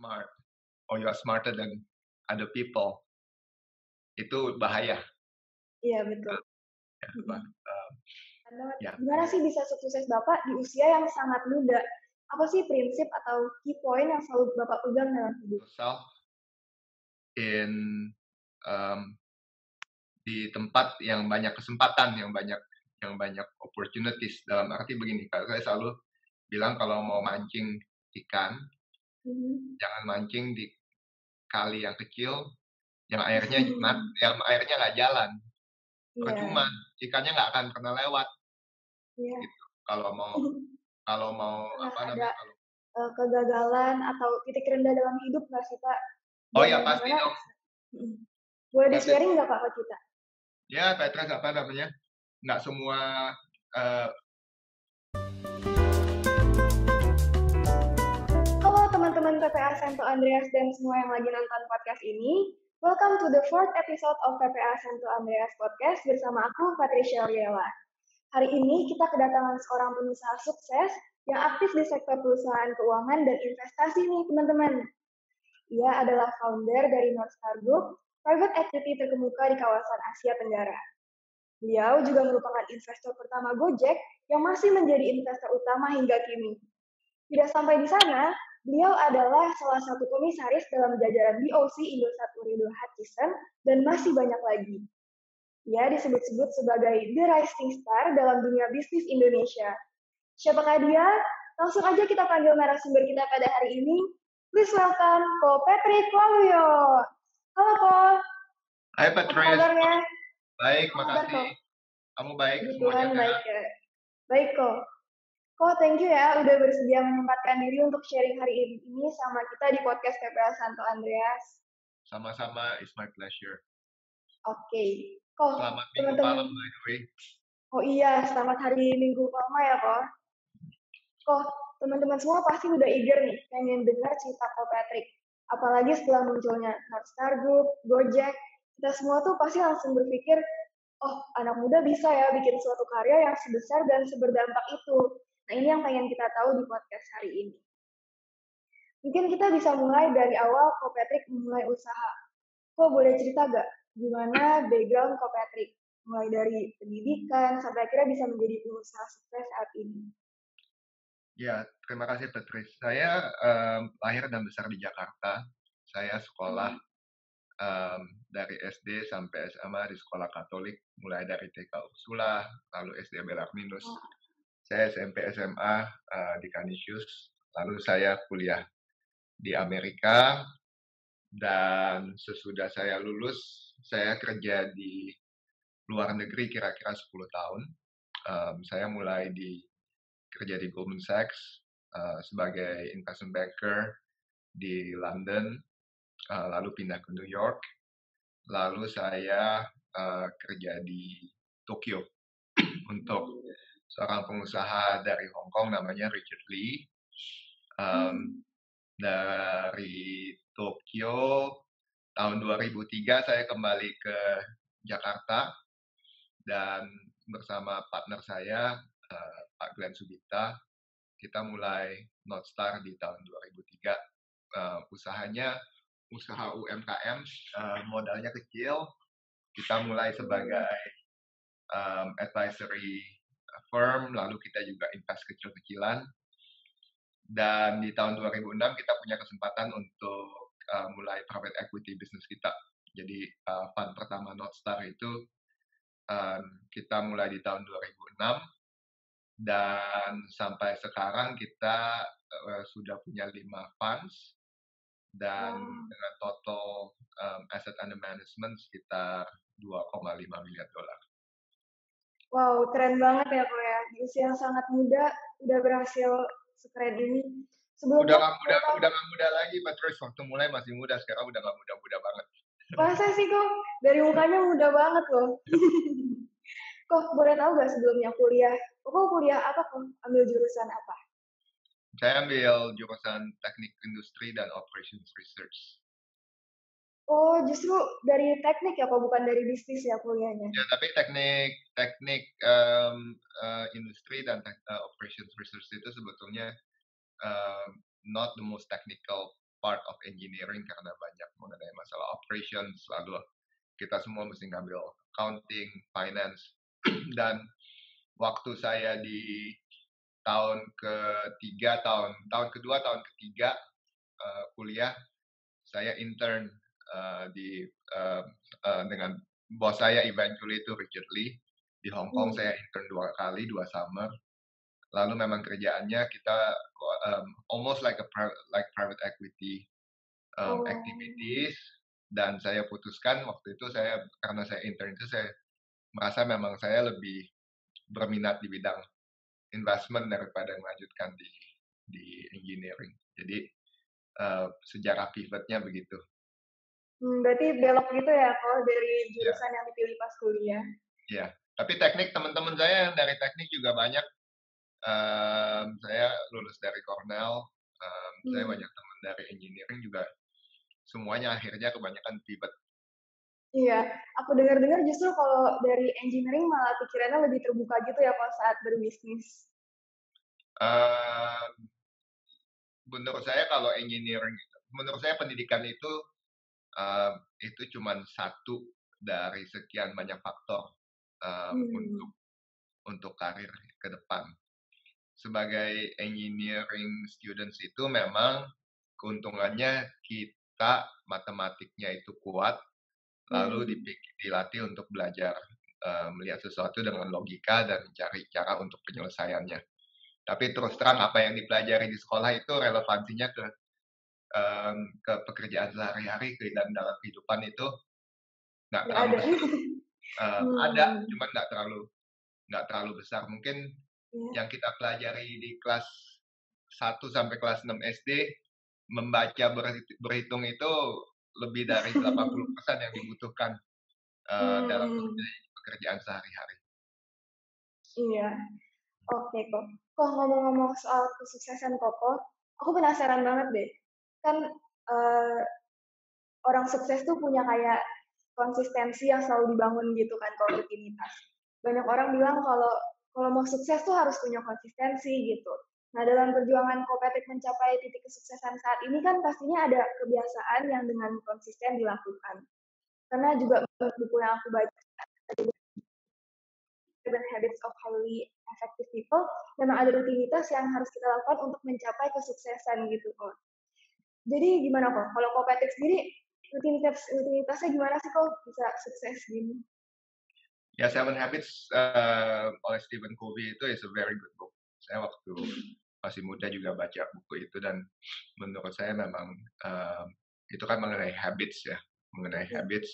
smart or you are smarter than other people, itu bahaya. Iya, betul. Ya, Mm-mm. Banget. ya. Gimana sih bisa sukses Bapak di usia yang sangat muda? Apa sih prinsip atau key point yang selalu Bapak pegang dalam hidup? Yourself in di tempat yang banyak kesempatan, yang banyak opportunities. Dalam arti begini, kalau saya selalu bilang kalau mau mancing ikan, jangan mancing di kali yang kecil, yang airnya nggak jalan. Percuma, ikannya nggak akan pernah lewat. Iya. Gitu. Kalau mau Pernah apa ada namanya? kegagalan atau titik rendah dalam hidup nggak sih Pak? Oh Dan ya pasti gimana? dong. Boleh Pasti. di-sharing nggak Pak ke kita? Ya, Petrus apa namanya? Nggak semua Halo teman-teman PPA Santo Andreas dan semua yang lagi nonton podcast ini. Welcome to the fourth episode of PPA Santo Andreas Podcast bersama aku, Patricia Riela. Hari ini kita kedatangan seorang pengusaha sukses yang aktif di sektor perusahaan keuangan dan investasi nih teman-teman. Ia adalah founder dari Northstar Group, private equity terkemuka di kawasan Asia Tenggara. Beliau juga merupakan investor pertama Gojek yang masih menjadi investor utama hingga kini. Tidak sampai di sana, beliau adalah salah satu komisaris dalam jajaran BOC Indosat Ooredoo Hutchison dan masih banyak lagi. Ia disebut-sebut sebagai the rising star dalam dunia bisnis Indonesia. Siapakah dia? Langsung aja kita panggil narasumber kita pada hari ini. Please welcome Ko Patrick Waluyo. Halo Ko. Hai Patrick. Apa kabarnya? Baik, makasih. Kamu baik semuanya? Baik ya. Baik Ko. Ko, thank you ya udah bersedia menyempatkan diri untuk sharing hari ini sama kita di podcast PPA Santo Andreas. Sama-sama, it's my pleasure. Oke. Ko, selamat Minggu Palma, by the way. Oh iya, selamat hari Minggu Palma ya, Ko. Ko, teman-teman semua pasti udah eager nih, pengen dengar cerita Ko Patrick. Apalagi setelah munculnya Northstar Group, Gojek, kita semua tuh pasti langsung berpikir, oh anak muda bisa ya bikin suatu karya yang sebesar dan seberdampak itu. Nah ini yang pengen kita tahu di podcast hari ini. Mungkin kita bisa mulai dari awal Ko Patrick memulai usaha. Ko boleh cerita gak gimana background Ko Patrick? Mulai dari pendidikan sampai akhirnya bisa menjadi pengusaha sukses saat ini. Ya, terima kasih Patrice. Saya lahir dan besar di Jakarta. Saya sekolah dari SD sampai SMA di sekolah Katolik, mulai dari TK Ursula, lalu SD Belarminus. Saya SMP SMA di Canisius, lalu saya kuliah di Amerika, dan sesudah saya lulus, saya kerja di luar negeri kira-kira 10 tahun. Saya mulai kerja di Goldman Sachs sebagai investment banker di London, lalu pindah ke New York, lalu saya kerja di Tokyo untuk seorang pengusaha dari Hong Kong namanya Richard Lee. Dari Tokyo tahun 2003 saya kembali ke Jakarta dan bersama partner saya Pak Glenn Subita, kita mulai Northstar di tahun 2003. Usahanya usaha UMKM, modalnya kecil. Kita mulai sebagai advisory firm, lalu kita juga invest kecil-kecilan. Dan di tahun 2006 kita punya kesempatan untuk mulai private equity bisnis kita. Jadi fund pertama Northstar itu kita mulai di tahun 2006. Dan sampai sekarang kita sudah punya 5 funds dan dengan total asset under management sekitar $2,5 miliar. Wow, keren banget ya Ko ya. Di usia yang sangat muda udah berhasil sekeren ini. Udah nggak muda lagi, Patrice. Waktu mulai masih muda, sekarang udah nggak muda-muda banget. Masa sih kok? Dari mukanya muda banget loh. Kok boleh tahu gak sebelumnya kuliah? Kok kuliah apa kok? Ambil jurusan apa? Saya ambil jurusan teknik industri dan operations research. Oh, justru dari teknik ya kok, bukan dari bisnis ya kuliahnya? Ya, tapi teknik industri dan operations research itu sebetulnya not the most technical part of engineering karena banyak mengenai masalah operations, lalu kita semua mesti ngambil accounting, finance, dan waktu saya di tahun ketiga, tahun kedua, tahun ketiga kuliah, saya intern di dengan bos saya eventually itu Richard Lee di Hong Kong. Saya intern 2 kali, 2 summer. Lalu memang kerjaannya kita almost like private equity activities, dan saya putuskan waktu itu karena saya intern itu saya merasa memang saya lebih berminat di bidang investment daripada melanjutkan di engineering. Jadi sejarah pivotnya begitu. Berarti belok gitu ya kalau dari Ya, jurusan yang dipilih pas kuliah. ya. Tapi teknik teman-teman saya yang dari teknik juga banyak. Saya lulus dari Cornell. Saya banyak teman dari engineering juga. Semuanya akhirnya kebanyakan pivot. Iya, aku dengar-dengar justru kalau dari engineering malah pikirannya lebih terbuka gitu ya kalau saat berbisnis. Menurut saya kalau engineering, menurut saya pendidikan itu cuma satu dari sekian banyak faktor untuk karir ke depan. Sebagai engineering students itu memang keuntungannya kita matematiknya itu kuat, lalu dilatih untuk belajar melihat sesuatu dengan logika dan mencari cara untuk penyelesaiannya. Tapi terus terang apa yang dipelajari di sekolah itu relevansinya ke pekerjaan sehari-hari dan dalam kehidupan itu nggak terlalu besar. Ada, cuman nggak terlalu besar. Mungkin yang kita pelajari di kelas 1 sampai kelas 6 SD, membaca berhitung itu lebih dari 80% yang dibutuhkan dalam pekerjaan sehari-hari. Iya, oke kok. Kok ngomong-ngomong soal kesuksesan Koko, aku penasaran banget deh. Kan orang sukses tuh punya kayak konsistensi yang selalu dibangun gitu kan, kalau rutinitas. Banyak orang bilang kalau mau sukses tuh harus punya konsistensi gitu. Nah, dalam perjuangan Kopetik mencapai titik kesuksesan saat ini kan pastinya ada kebiasaan yang dengan konsisten dilakukan. Karena juga menurut buku yang aku baca, Seven Habits of Highly Effective People, memang ada rutinitas yang harus kita lakukan untuk mencapai kesuksesan gitu kok. Jadi gimana kok? Kalau Kopetik sendiri, rutinitasnya gimana sih kok bisa sukses gini? Ya, Seven Habits oleh Stephen Covey itu is a very good book. Saya waktu masih muda juga baca buku itu, dan menurut saya memang itu kan mengenai habits ya, mengenai habits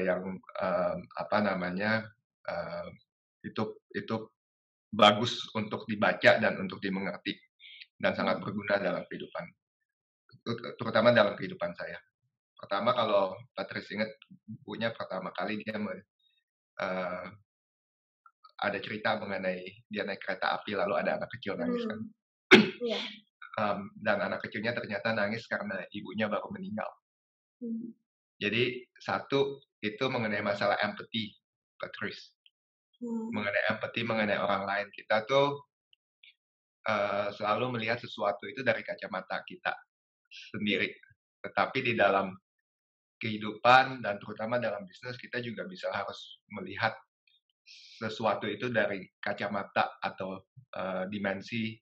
yang itu bagus untuk dibaca dan untuk dimengerti dan sangat berguna dalam kehidupan, terutama dalam kehidupan saya. Pertama, kalau Patrice ingat bukunya pertama kali dia ada cerita mengenai dia naik kereta api lalu ada anak kecil nangis kan. Dan anak kecilnya ternyata nangis karena ibunya baru meninggal. Jadi satu itu mengenai masalah empathy, Patrice. Mengenai empathy, mengenai orang lain. Kita tuh selalu melihat sesuatu itu dari kacamata kita sendiri. Tetapi di dalam kehidupan dan terutama dalam bisnis kita juga bisa harus melihat sesuatu itu dari kacamata atau dimensi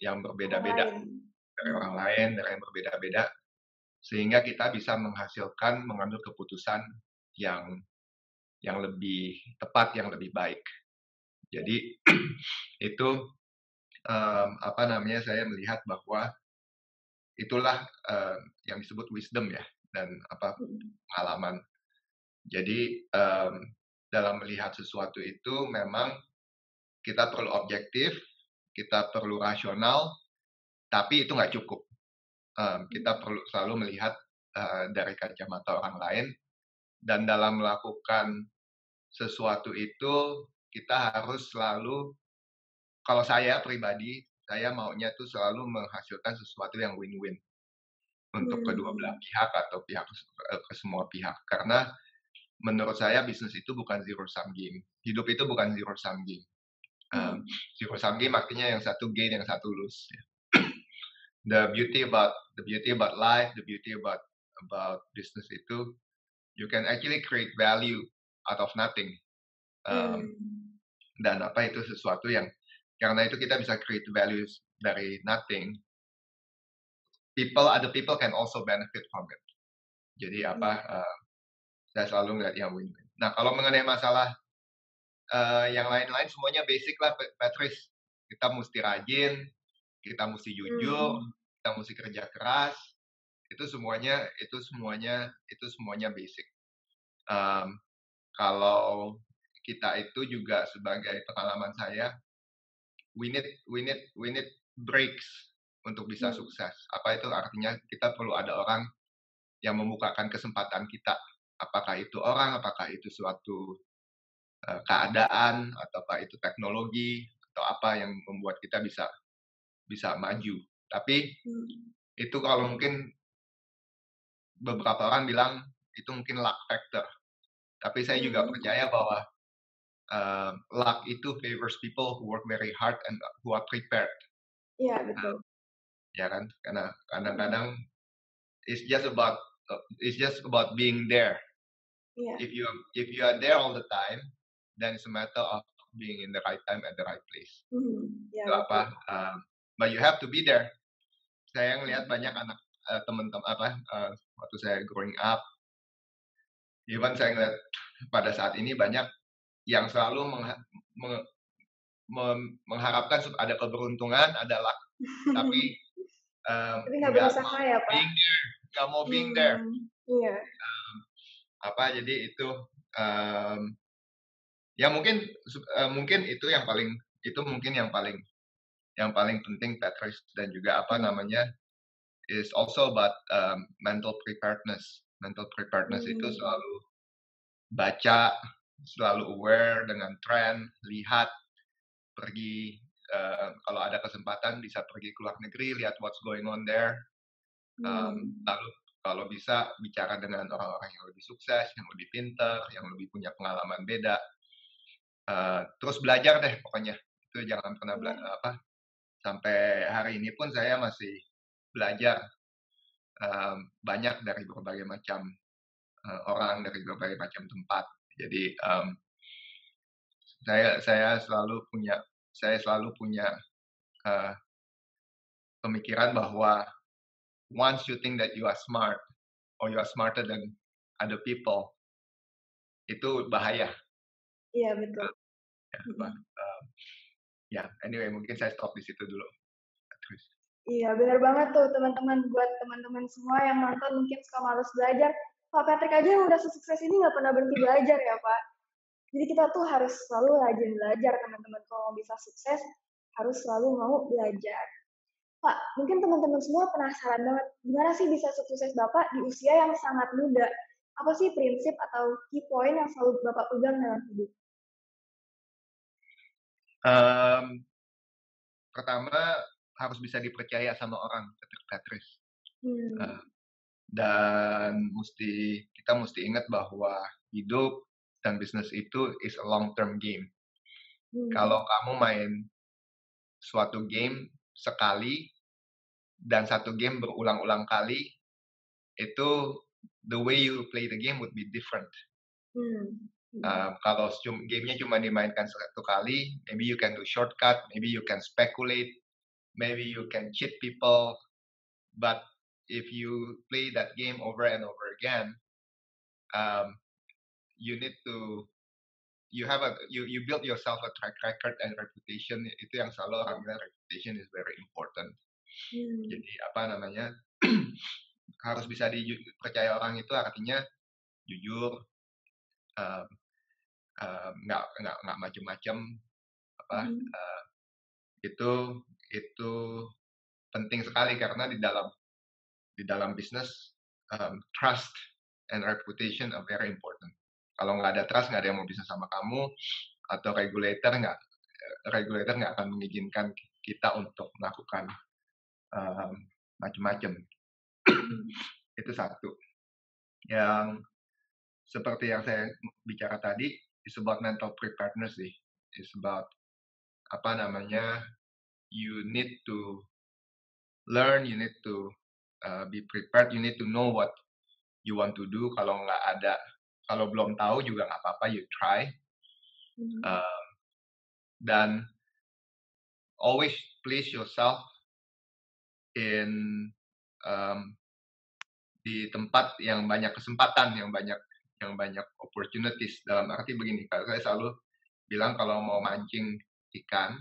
yang berbeda-beda dari orang lain, dari yang berbeda-beda, sehingga kita bisa mengambil keputusan yang lebih tepat, yang lebih baik. Jadi itu saya melihat bahwa itulah yang disebut wisdom ya, dan pengalaman. Jadi dalam melihat sesuatu itu memang kita perlu objektif, kita perlu rasional, tapi itu nggak cukup. Kita perlu selalu melihat dari kacamata orang lain, dan dalam melakukan sesuatu itu kita harus selalu, kalau saya pribadi, saya maunya tuh selalu menghasilkan sesuatu yang win-win untuk kedua belah pihak atau ke semua pihak. Karena menurut saya bisnis itu bukan zero sum game. Hidup itu bukan zero sum game. Zero sum game artinya yang satu gain, yang satu lose. the beauty about life, the beauty about business itu, you can actually create value out of nothing. Um, Hmm. dan itu sesuatu yang karena itu kita bisa create values dari nothing. Other people can also benefit from it. Jadi Iya. saya selalu melihat yang win-win. Nah, kalau mengenai masalah yang lain-lain semuanya basic lah, Patrice. Kita mesti rajin, kita mesti jujur, Hmm. kita mesti kerja keras. Itu semuanya basic. Kalau kita itu juga sebagai pengalaman saya, we need breaks untuk bisa Hmm. sukses. Apa itu artinya? Kita perlu ada orang yang membukakan kesempatan kita. Apakah itu orang, apakah itu suatu keadaan, ataukah itu teknologi, atau apa yang membuat kita bisa maju. Tapi Hmm. itu kalau mungkin beberapa orang bilang itu mungkin luck factor. Tapi saya juga Hmm. percaya bahwa luck itu favors people who work very hard and who are prepared. Iya, betul. Ya kan? Karena Hmm. kadang-kadang it's just about being there. Iya. If you are there all the time, then it's a matter of being in the right time at the right place. Hmm. Iya, Itu betul. but you have to be there. Saya ngelihat banyak anak teman-teman waktu saya growing up, even saya ngelihat pada saat ini banyak yang selalu mengharapkan ada keberuntungan, ada luck, tapi Tapi nggak nggak berusaha mau ya, Pak? being there, nggak mau being there. Iya. Jadi itu ya mungkin itu yang paling penting, Patrice, dan juga Hmm. is also about mental preparedness. Mental preparedness itu Hmm. selalu baca, selalu aware dengan tren, lihat, pergi, kalau ada kesempatan bisa pergi ke luar negeri, lihat what's going on there. Hmm. Lalu kalau bisa bicara dengan orang-orang yang lebih sukses, yang lebih pintar, yang lebih punya pengalaman beda. Terus belajar deh pokoknya. Itu jangan pernah Iya. sampai hari ini pun saya masih belajar banyak dari berbagai macam orang, dari berbagai macam tempat. Jadi saya selalu punya pemikiran bahwa once you think that you are smart or you are smarter than other people, itu bahaya. Iya, betul. Ya, Hmm. anyway, mungkin saya stop di situ dulu. Terus. Iya, benar banget tuh teman-teman. Buat teman-teman semua yang nonton mungkin suka males belajar, Pak Patrick aja yang udah sukses ini nggak pernah berhenti belajar ya, Pak. Jadi kita tuh harus selalu rajin belajar, teman-teman. Kalau mau bisa sukses, harus selalu mau belajar. Pak, mungkin teman-teman semua penasaran banget, gimana sih bisa sukses Bapak di usia yang sangat muda? Apa sih prinsip atau key point yang selalu Bapak pegang dalam hidup? Pertama, harus bisa dipercaya sama orang, Patrice. Hmm. Dan kita mesti ingat bahwa hidup dan bisnis itu is a long term game. Hmm. Kalau kamu main suatu game sekali dan satu game berulang-ulang kali, itu the way you play the game would be different. Hmm. Kalau gamenya cuma dimainkan satu kali, maybe you can do shortcut, maybe you can speculate, maybe you can cheat people, but if you play that game over and over again, um, you need to you build yourself a track record and reputation. Itu yang selalu orang bilang, reputation is very important. Hmm. Jadi harus bisa dipercaya orang, itu artinya jujur, nggak macem-macem, Hmm. itu penting sekali karena di dalam bisnis, trust and reputation are very important. Kalau nggak ada trust, nggak ada yang mau bisnis sama kamu, atau regulator nggak akan mengizinkan kita untuk melakukan macam-macam. Itu satu. Yang seperti yang saya bicara tadi, is about mental preparedness sih. It's about you need to learn, you need to be prepared, you need to know what you want to do. Kalau belum tahu juga nggak apa-apa, you try. Uh, dan always place yourself in di tempat yang banyak kesempatan, yang banyak opportunities. Dalam arti begini, kalau saya selalu bilang kalau mau mancing ikan,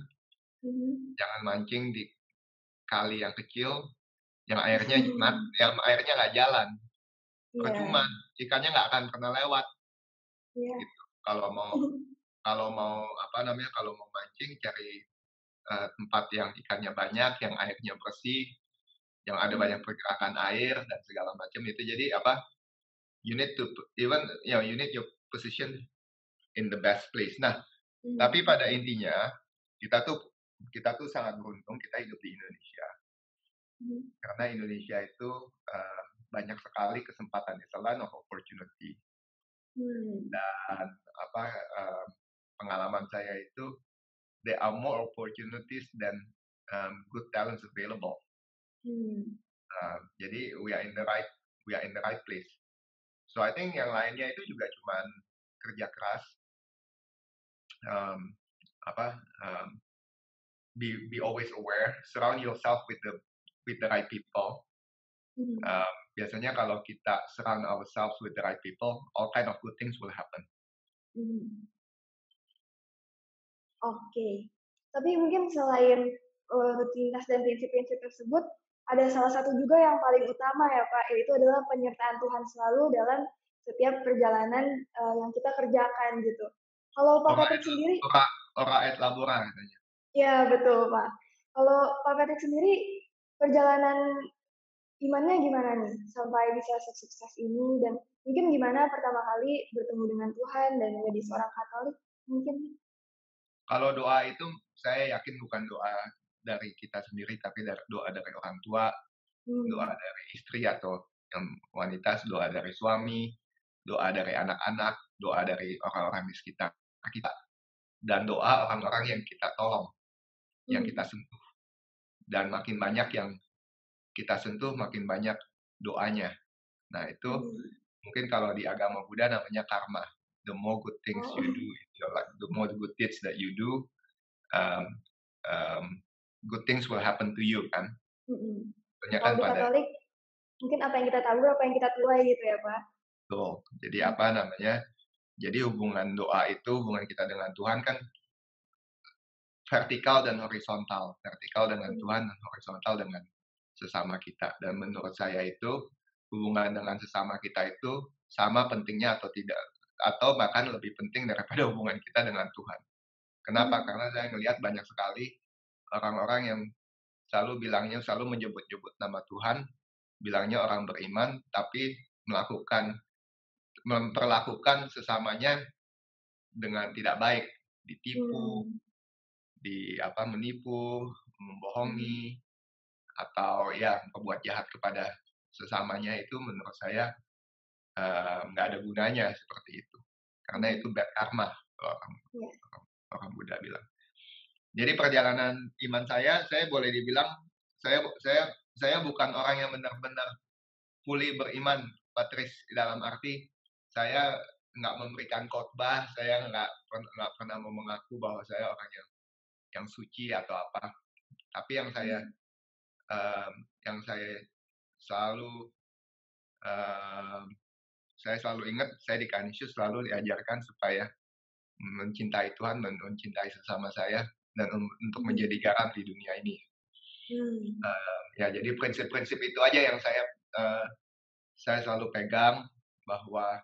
jangan mancing di kali yang kecil, yang airnya nggak jalan. Percuma, ikannya nggak akan pernah lewat. Gitu. Kalau mau mancing, cari tempat yang ikannya banyak, yang airnya bersih, yang ada banyak pergerakan air dan segala macam itu. Jadi you need to you need your position in the best place. Nah, tapi pada intinya kita tuh sangat beruntung kita hidup di Indonesia. Karena Indonesia itu banyak sekali kesempatan, it's a land of opportunity. Dan pengalaman saya itu there are more opportunities than good talents available. Jadi we are in the right place. So I think yang lainnya itu juga cuman kerja keras, be always aware, surround yourself with the right people. Biasanya kalau kita surround ourselves with the right people, all kind of good things will happen. Oke. Tapi mungkin selain rutinitas dan prinsip-prinsip tersebut, ada salah satu juga yang paling utama ya Pak, yaitu adalah penyertaan Tuhan selalu dalam setiap perjalanan yang kita kerjakan gitu. Kalau Pak Patrick sendiri? Ora et labora katanya. Ya betul Pak. Kalau Pak Patrick sendiri, perjalanan imannya gimana nih sampai bisa sukses ini, dan mungkin gimana pertama kali bertemu dengan Tuhan dan menjadi seorang Katolik mungkin? Kalau doa itu saya yakin bukan doa dari kita sendiri, tapi doa dari orang tua, doa dari istri atau yang wanita, doa dari suami, doa dari anak-anak, doa dari orang-orang di sekitar kita, dan doa orang-orang yang kita tolong, yang kita sentuh. Dan makin banyak yang kita sentuh, makin banyak doanya. Nah itu mungkin kalau di agama Buddha namanya karma. The more good things you do, the more good deeds that you do, good things will happen to you kan. Kalau di Katolik, mungkin apa yang kita tabur, apa yang kita tuai gitu ya Pak. Tuh, jadi jadi hubungan doa itu, hubungan kita dengan Tuhan kan vertikal dan horizontal. Vertikal dengan Tuhan dan horizontal dengan sesama kita. Dan menurut saya itu hubungan dengan sesama kita itu sama pentingnya atau tidak, atau bahkan lebih penting daripada hubungan kita dengan Tuhan. Kenapa? Karena saya melihat banyak sekali orang-orang yang selalu menyebut-nyebut nama Tuhan, bilangnya orang beriman, tapi memperlakukan sesamanya dengan tidak baik, ditipu, menipu, membohongi, atau berbuat jahat kepada sesamanya. Itu menurut saya nggak ada gunanya seperti itu, karena itu bad karma kalau orang Buddha bilang. Jadi perjalanan iman saya boleh dibilang saya bukan orang yang benar-benar fully beriman, Patrice, dalam arti saya nggak memberikan khotbah, saya nggak pernah mau mengaku bahwa saya orang yang suci atau apa. Tapi yang saya selalu ingat, saya di Kanisius selalu diajarkan supaya mencintai Tuhan, mencintai sesama saya, dan untuk menjadi garam di dunia ini. Jadi prinsip-prinsip itu aja yang saya selalu pegang, bahwa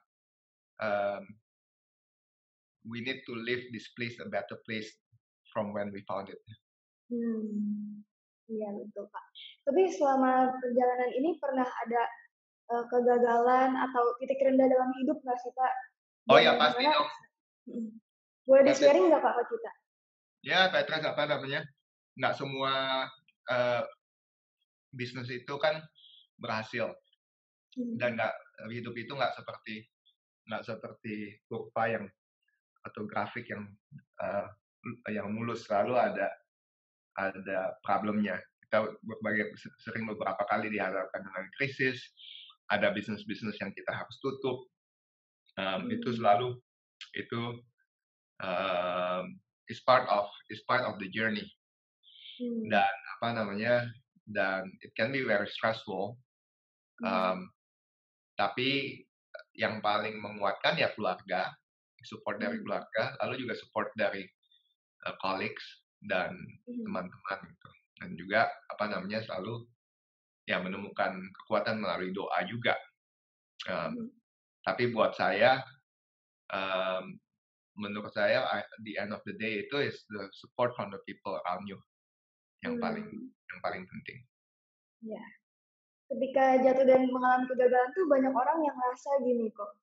we need to leave this place a better place from when we found it. Iya betul Pak. Tapi selama perjalanan ini pernah ada kegagalan atau titik rendah dalam hidup nggak sih Pak? Oh ya pasti dong. Boleh di-sharing nggak Pak ke kita? Ya Petra, nggak semua bisnis itu kan berhasil, dan hidup itu nggak seperti kurva atau grafik yang mulus, selalu ada problemnya. kita sering beberapa kali dihadapkan dengan krisis, ada bisnis-bisnis yang kita harus tutup, itu selalu itu is part of the journey. Dan dan it can be very stressful. Tapi yang paling menguatkan ya keluarga, support dari keluarga, lalu juga support dari colleagues dan teman-teman gitu. Dan juga selalu ya menemukan kekuatan melalui doa juga. Tapi buat saya, menurut saya the end of the day itu is the support from the people around you yang paling penting. Ya. Ketika jatuh dan mengalami kegagalan tuh banyak orang yang ngerasa gini kok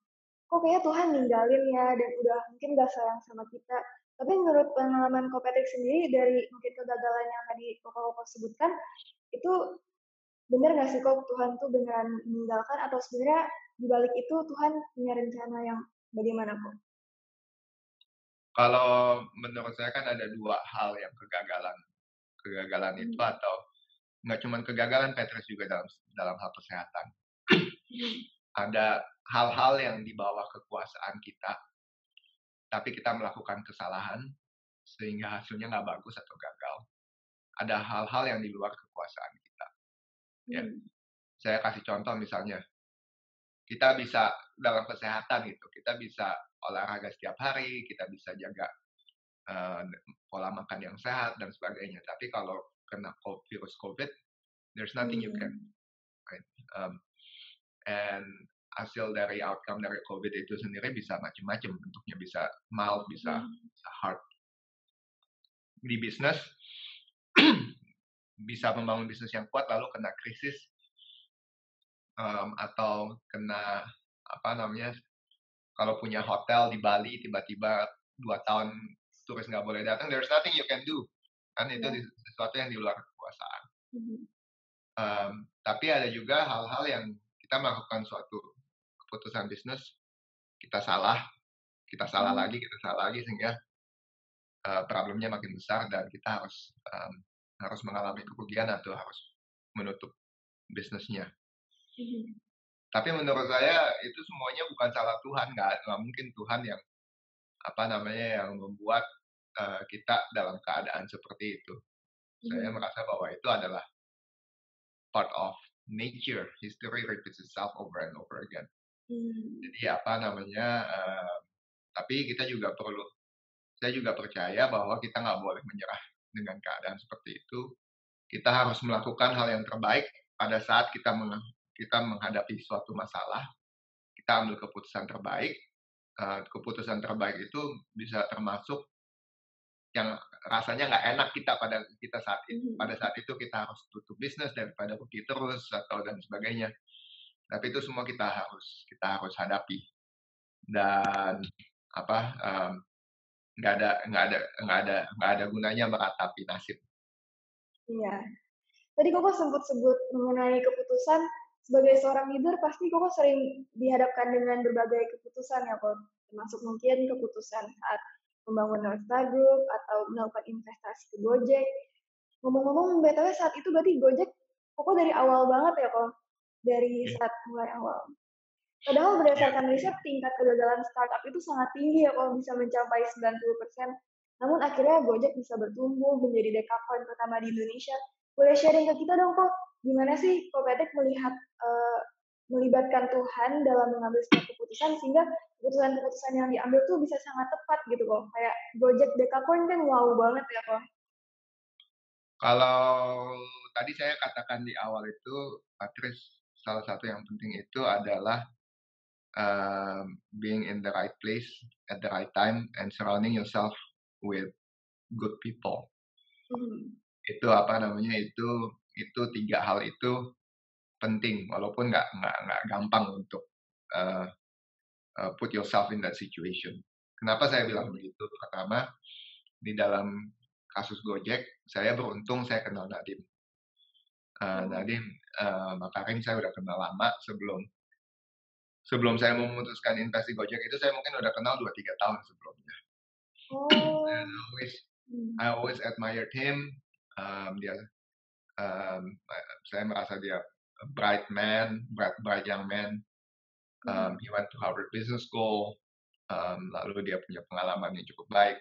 kayaknya Tuhan ninggalin ya dan udah mungkin gak sayang sama kita. Tapi menurut pengalaman Ko Patrick sendiri dari mungkin kegagalan yang tadi Koko sebutkan, itu benar gak sih kok Tuhan tuh beneran meninggalkan atau sebenarnya dibalik itu Tuhan punya rencana yang bagaimana kok? Kalau menurut saya kan ada dua hal yang kegagalan itu atau nggak cuma kegagalan Petrus juga dalam hal kesehatan. Ada hal-hal yang di bawah kekuasaan kita, tapi kita melakukan kesalahan sehingga hasilnya nggak bagus atau gagal. Ada hal-hal yang di luar kekuasaan kita. Ya. Saya kasih contoh misalnya, kita bisa dalam kesehatan gitu, kita bisa olahraga setiap hari, kita bisa jaga pola makan yang sehat dan sebagainya. Tapi kalau kena virus COVID, there's nothing you can. Right? And hasil dari outcome dari COVID itu sendiri bisa macam-macam bentuknya, bisa mild, bisa hard. Di bisnis bisa membangun bisnis yang kuat lalu kena krisis atau kena kalau punya hotel di Bali tiba-tiba 2 tahun turis nggak boleh datang, there's nothing you can do kan itu sesuatu yang di luar kekuasaan. Tapi ada juga hal-hal yang kita melakukan suatu keputusan bisnis, kita salah lagi sehingga problemnya makin besar dan kita harus mengalami kerugian atau harus menutup bisnisnya. Tapi menurut saya itu semuanya bukan salah Tuhan, nggak mungkin Tuhan yang yang membuat kita dalam keadaan seperti itu. Saya merasa bahwa itu adalah part of nature. History repeats itself over and over again. Jadi tapi kita juga saya juga percaya bahwa kita nggak boleh menyerah dengan keadaan seperti itu. Kita harus melakukan hal yang terbaik pada saat kita menghadapi suatu masalah. Kita ambil keputusan terbaik. Keputusan terbaik itu bisa termasuk yang rasanya nggak enak kita saat itu. Pada saat itu kita harus tutup bisnis daripada rugi terus atau dan sebagainya. Tapi itu semua kita harus hadapi. Dan nggak ada gunanya meratapi nasib. Iya. Tadi Koko sempat sebut mengenai keputusan sebagai seorang leader pasti Koko sering dihadapkan dengan berbagai keputusan ya Kok, termasuk mungkin keputusan saat membangun Northstar Group atau melakukan investasi ke Gojek. Ngomong-ngomong BTW saat itu berarti Gojek Koko dari awal banget ya Kok, dari saat mulai awal. Padahal berdasarkan riset tingkat kegagalan startup itu sangat tinggi ya kalau bisa mencapai 90%. Namun akhirnya Gojek bisa bertumbuh menjadi dekakorn pertama di Indonesia. Boleh sharing ke kita dong kok, gimana sih Ko Patrick melihat melibatkan Tuhan dalam mengambil sebuah keputusan sehingga keputusan-keputusan yang diambil tuh bisa sangat tepat gitu kok. Kayak Gojek dekakorn kan wow banget ya kok. Kalau tadi saya katakan di awal itu, Patrice, salah satu yang penting itu adalah being in the right place at the right time and surrounding yourself with good people. Itu itu 3 hal itu penting walaupun nggak gampang untuk put yourself in that situation. Kenapa saya bilang begitu? Pertama, di dalam kasus Gojek, saya beruntung saya kenal Nadim. Nadim, Makarim saya udah kenal lama sebelum saya memutuskan investasi Gojek itu saya mungkin udah kenal 2-3 tahun sebelumnya. I always admired him. Dia saya merasa dia a bright man, bright young man. He went to Harvard Business School, lalu dia punya pengalaman yang cukup baik.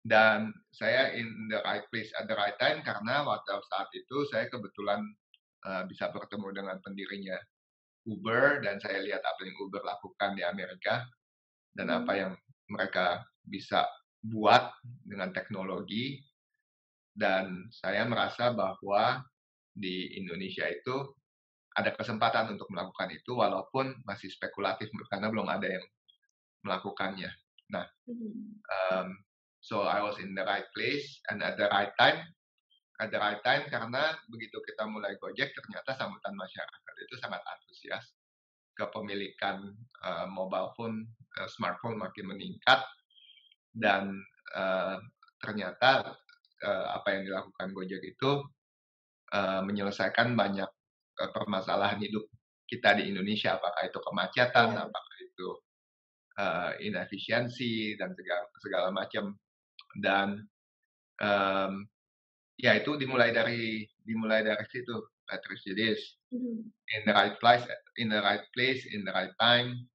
Dan saya in the right place at the right time karena waktu saat itu saya kebetulan bisa bertemu dengan pendirinya Uber dan saya lihat apa yang Uber lakukan di Amerika dan apa yang mereka bisa buat dengan teknologi, dan saya merasa bahwa di Indonesia itu ada kesempatan untuk melakukan itu walaupun masih spekulatif karena belum ada yang melakukannya. Nah, so I was in the right place and at the right time. At the right time karena begitu kita mulai Gojek ternyata sambutan masyarakat itu sangat antusias. Kepemilikan mobile phone, smartphone makin meningkat dan ternyata apa yang dilakukan Gojek itu menyelesaikan banyak permasalahan hidup kita di Indonesia, apakah itu kemacetan, apakah itu inefisiensi dan segala macam. Dan ya itu dimulai dari situ, Patrice. Jadi in the right place, in the right time.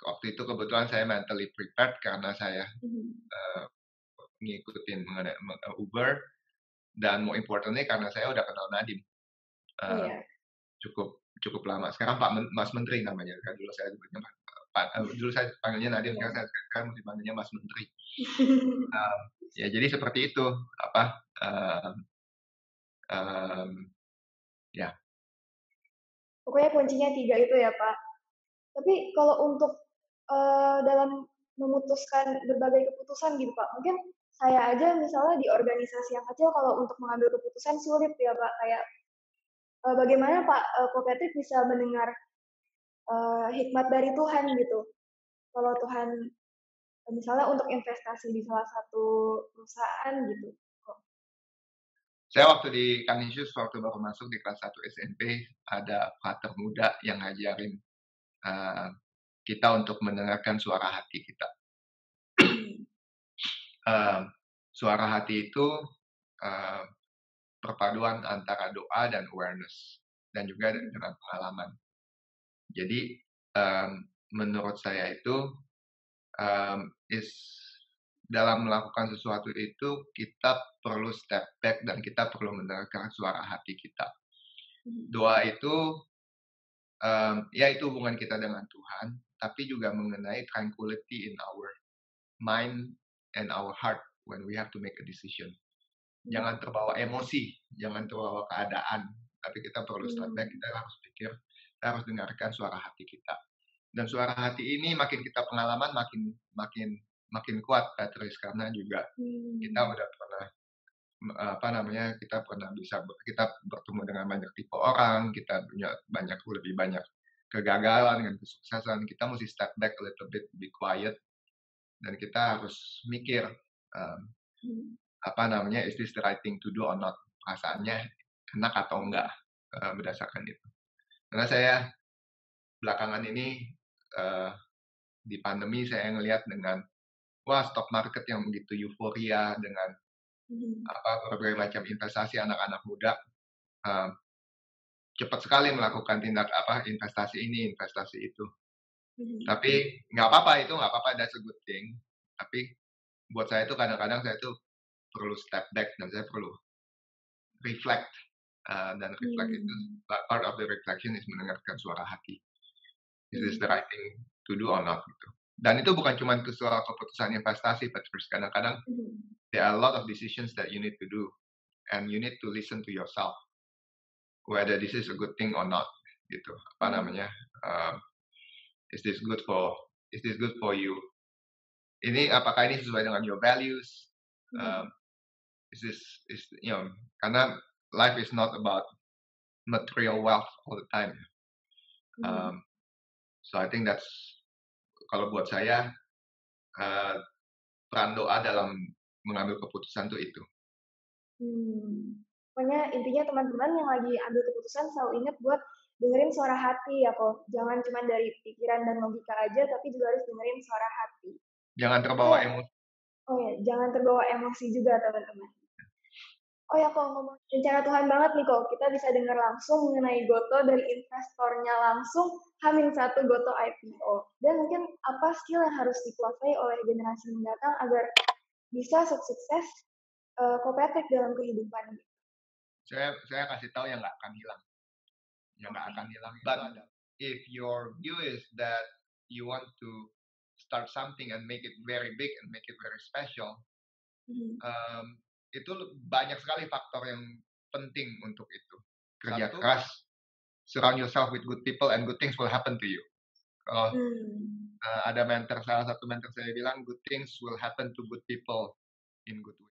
Waktu itu kebetulan saya mentally prepared karena saya ngikutin mengenai Uber, dan more importantly karena saya udah kenal Nadiem cukup lama. Sekarang Mas Menteri namanya, kan dulu saya sebutnya dulu saya panggilnya Nadiem, sekarang mesti panggilnya Mas Menteri. Ya jadi seperti itu ya. Pokoknya kuncinya 3 itu ya Pak. Tapi kalau untuk dalam memutuskan berbagai keputusan gitu Pak, mungkin saya aja misalnya di organisasi yang kecil kalau untuk mengambil keputusan sulit ya Pak. Kayak bagaimana Pak Patrick bisa mendengar hikmat dari Tuhan gitu. Kalau Tuhan misalnya untuk investasi di salah satu perusahaan gitu. Saya waktu di Kanisius, waktu baru masuk di kelas 1 SMP, ada pater muda yang ngajarin kita untuk mendengarkan suara hati kita. Suara hati itu perpaduan antara doa dan awareness, dan juga dengan pengalaman. Jadi menurut saya itu dalam melakukan sesuatu itu kita perlu step back dan kita perlu mendengarkan suara hati kita. Doa itu ya itu hubungan kita dengan Tuhan, tapi juga mengenai tranquility in our mind and our heart when we have to make a decision. Jangan terbawa emosi, jangan terbawa keadaan, tapi kita perlu step back, kita harus pikir, kita harus dengarkan suara hati kita. Dan suara hati ini makin kita pengalaman makin kuat, Patrice, karena juga kita udah pernah kita bertemu dengan banyak tipe orang, kita punya lebih banyak kegagalan dan kesuksesan. Kita mesti step back a little bit, be quiet, dan kita harus mikir is this the right thing to do or not, perasaannya enak atau enggak berdasarkan itu. Karena saya belakangan ini di pandemi saya ngelihat dengan stock market yang begitu euforia dengan berbagai macam investasi anak-anak muda cepat sekali melakukan investasi ini, investasi itu. Tapi nggak apa-apa, that's a good thing. Tapi buat saya itu kadang-kadang saya itu perlu step back dan saya perlu reflect, dan reflect itu part of the reflection is mendengarkan suara hati. Is this the right thing to do or not gitu. Dan itu bukan cuma soal keputusan investasi, but kadang-kadang there are a lot of decisions that you need to do and you need to listen to yourself whether this is a good thing or not gitu. Is this good for you? Apakah ini sesuai dengan your values? Karena life is not about material wealth all the time. So I think that's, kalau buat saya peran doa dalam mengambil keputusan itu. Pokoknya intinya teman-teman yang lagi ambil keputusan selalu ingat buat dengerin suara hati ya kok. Jangan cuma dari pikiran dan logika aja, tapi juga harus dengerin suara hati. Jangan terbawa emosi. Oh ya, jangan terbawa emosi juga teman-teman. Oh ya, kalau ngomong rencana Tuhan banget nih kok, kita bisa dengar langsung mengenai Goto dari investornya langsung H-1 Goto IPO. Dan mungkin apa skill yang harus dikuasai oleh generasi mendatang agar bisa sukses Kopetrik dalam kehidupan. Saya kasih tahu yang nggak akan hilang. Yang nggak akan hilang. But if your view is that you want to start something and make it very big and make it very special, itu banyak sekali faktor yang penting untuk itu. Kerja keras, surround yourself with good people and good things will happen to you. Kalau ada salah satu mentor saya bilang, good things will happen to good people in good way.